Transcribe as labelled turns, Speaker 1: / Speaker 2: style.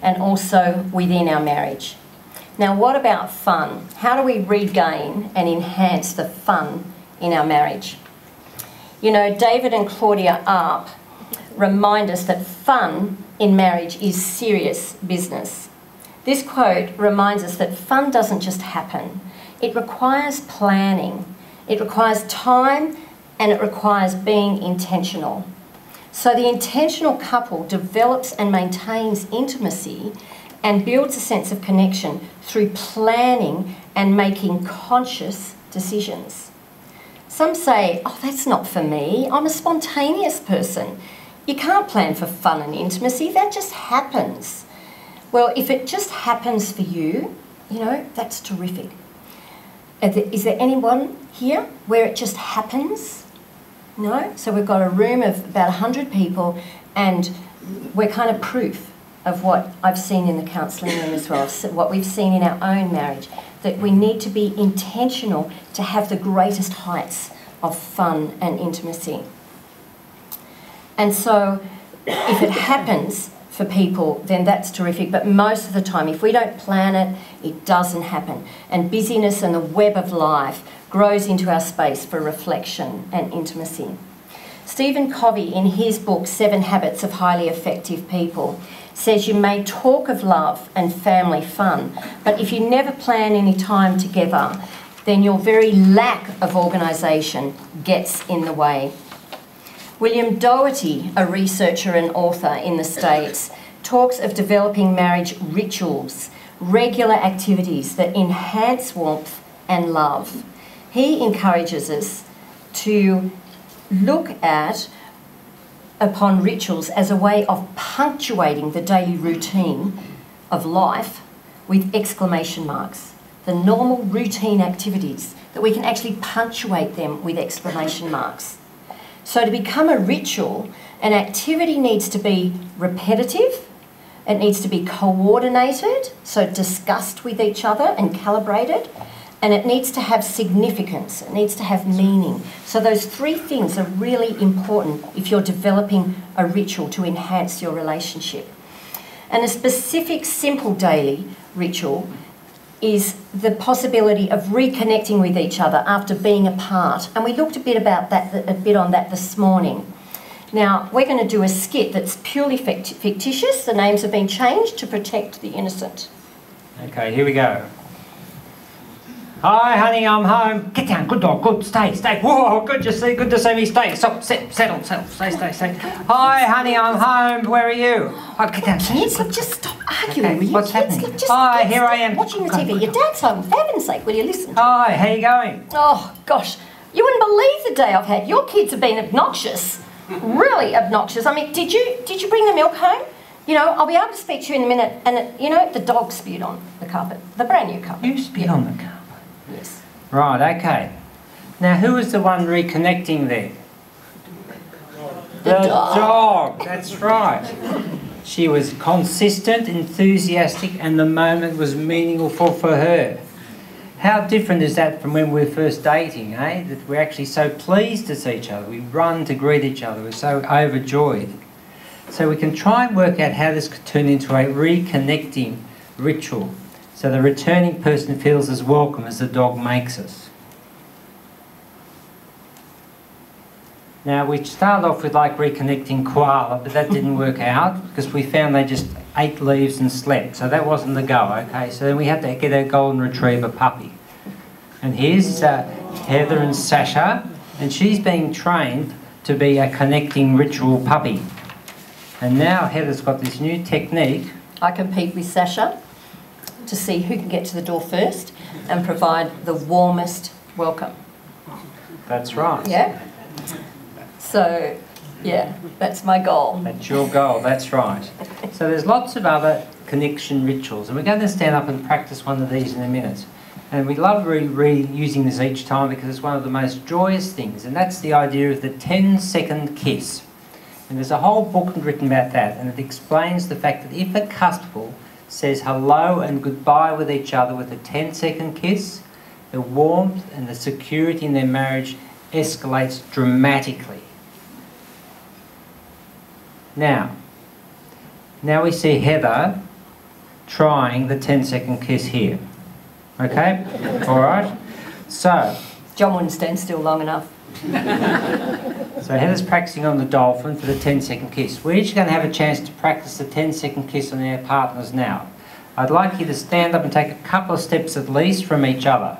Speaker 1: and also within our marriage. Now, what about fun? How do we regain and enhance the fun in our marriage? You know, David and Claudia Arp remind us that fun in marriage is serious business. This quote reminds us that fun doesn't just happen. It requires planning, it requires time, and it requires being intentional. So the intentional couple develops and maintains intimacy and builds a sense of connection through planning and making conscious decisions. Some say, oh, that's not for me. I'm a spontaneous person. You can't plan for fun and intimacy. That just happens. Well, if it just happens for you, you know, that's terrific. Is there anyone here where it just happens? No? So we've got a room of about 100 people, and we're kind of proof of what I've seen in the counselling room as well, what we've seen in our own marriage, that we need to be intentional to have the greatest heights of fun and intimacy. And so if it happens for people, then that's terrific. But most of the time, if we don't plan it, it doesn't happen. And busyness and the web of life grows into our space for reflection and intimacy. Stephen Covey, in his book, 7 Habits of Highly Effective People, says you may talk of love and family fun, but if you never plan any time together, then your very lack of organisation gets in the way. William Doherty, a researcher and author in the States, talks of developing marriage rituals, regular activities that enhance warmth and love. He encourages us to look upon rituals as a way of punctuating the daily routine of life with exclamation marks. The normal routine activities, that we can actually punctuate them with exclamation marks. So to become a ritual, an activity needs to be repetitive, it needs to be coordinated, so discussed with each other and calibrated, and it needs to have significance, it needs to have meaning. So those 3 things are really important if you're developing a ritual to enhance your relationship. And a specific simple daily ritual is the possibility of reconnecting with each other after being apart. And we looked a bit on that this morning. Now, we're going to do a skit that's purely fictitious. The names have been changed to protect the innocent.
Speaker 2: Okay, here we go. Hi, honey, I'm home. Get down, good dog, good, stay. Whoa, good to see me, stay. Stop, settle, stay. Hi, honey, I'm home. Where are you? Oh, get down.
Speaker 1: Kids, just stop arguing.
Speaker 2: Okay, what's happening?
Speaker 1: Just
Speaker 2: Hi, here I am.
Speaker 1: Watching the TV. Your dad's home. For heaven's sake, will you listen?
Speaker 2: Hi, how you going?
Speaker 1: Oh, gosh. You wouldn't believe the day I've had. Your kids have been obnoxious. Really obnoxious. I mean, did you bring the milk home? You know, I'll be able to speak to you in a minute. And, you know, the dog spewed on the carpet. The brand new carpet.
Speaker 2: You spewed on the carpet?
Speaker 1: Yes.
Speaker 2: Right, okay. Now, who was the one reconnecting there?
Speaker 1: The dog.
Speaker 2: That's right. She was consistent, enthusiastic, and the moment was meaningful for her. How different is that from when we were first dating, eh? That we're actually so pleased to see each other. We run to greet each other. We're so overjoyed. So we can try and work out how this could turn into a reconnecting ritual, so the returning person feels as welcome as the dog makes us. Now, we started off with like reconnecting koala, but that didn't work out because we found they just ate leaves and slept, so that wasn't the go, okay? So then we had to get a golden retriever puppy. And here's Heather and Sasha, and she's being trained to be a connecting ritual puppy. And now Heather's got this new technique.
Speaker 1: I compete with Sasha to see who can get to the door first and provide the warmest welcome.
Speaker 2: That's right.
Speaker 1: Yeah? So, yeah, that's my goal.
Speaker 2: That's your goal, that's right. So there's lots of other connection rituals, and we're going to stand up and practice one of these in a minute. And we love reusing this each time because it's one of the most joyous things, and that's the idea of the 10-second kiss. And there's a whole book written about that, and it explains the fact that if a couple says hello and goodbye with each other with a 10-second kiss, the warmth and the security in their marriage escalates dramatically. Now we see Heather trying the 10-second kiss here. Okay? All right? So,
Speaker 1: John wouldn't stand still long enough.
Speaker 2: so Heather's practicing on the dolphin for the 10-second kiss. We're each going to have a chance to practice the 10-second kiss on our partners now. I'd like you to stand up and take a couple of steps at least from each other.